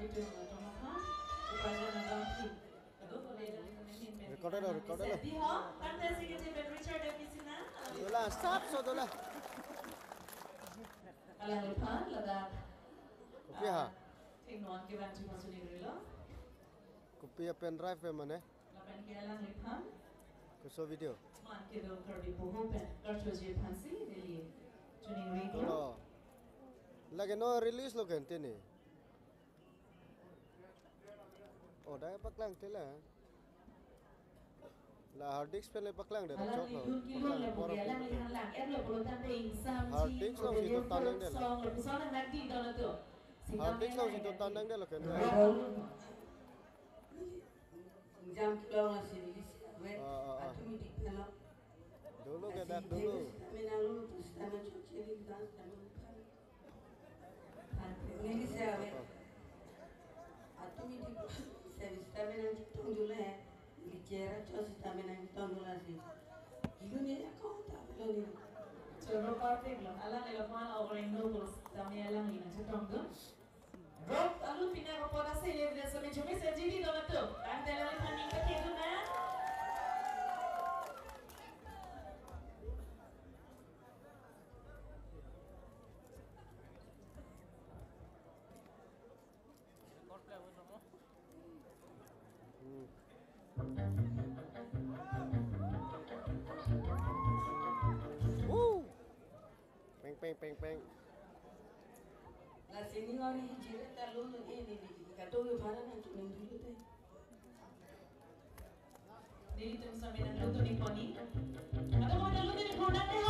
itu Jonathan, kepada Nagaki. Aduh, boleh dah kita Recorder dah, recorder dah. Di ho, kan dah sikit je Richard dah kisina. Dola, stop so dola. Alang lupa, lada. Kopi ha? Tingnuan ke bantu masuk ni dulu. Kopi pen drive pe mana? Lapan ke alang lupa. Kuso video. Man ke do kerdi poho pen. Kerja je pansi, dili. Tuning radio. Dola. Lagi no release lo kan tini. Oh, dah paklang tela. La hard disk pe le paklang dah Alang cok. likun kilo le poho alang lihan lang. Lo perlu tanda insam. Hard disk lo situ tanang dia. Song episode nanti dola tu. Hard disk lo situ tanang dia lo kan. Jam kilo masih di sini. Automatic pela. Dulu ke dak dulu. Menalu terus tanah cuci di dalam tanah. Ini saya automatic service tapi nanti tunggu lah. Bicara cuci tapi nanti tunggu lah sih. Itu ni aku tak perlu ni. Coba perfect lo. Alang elephant orang Indo terus kami alang ini cakap tu. Rob, alu pindah ke pola saya dia sudah cuma serjiri doa tu. Kan dalam elephant ni kita tu na. Peng peng peng peng. Lah sini orang ni jirat lalu ini ni. Kata orang mana nak tulen dulu tu. Jadi tu sampai nak tu ni poni. Atau mau dalu ni produk dia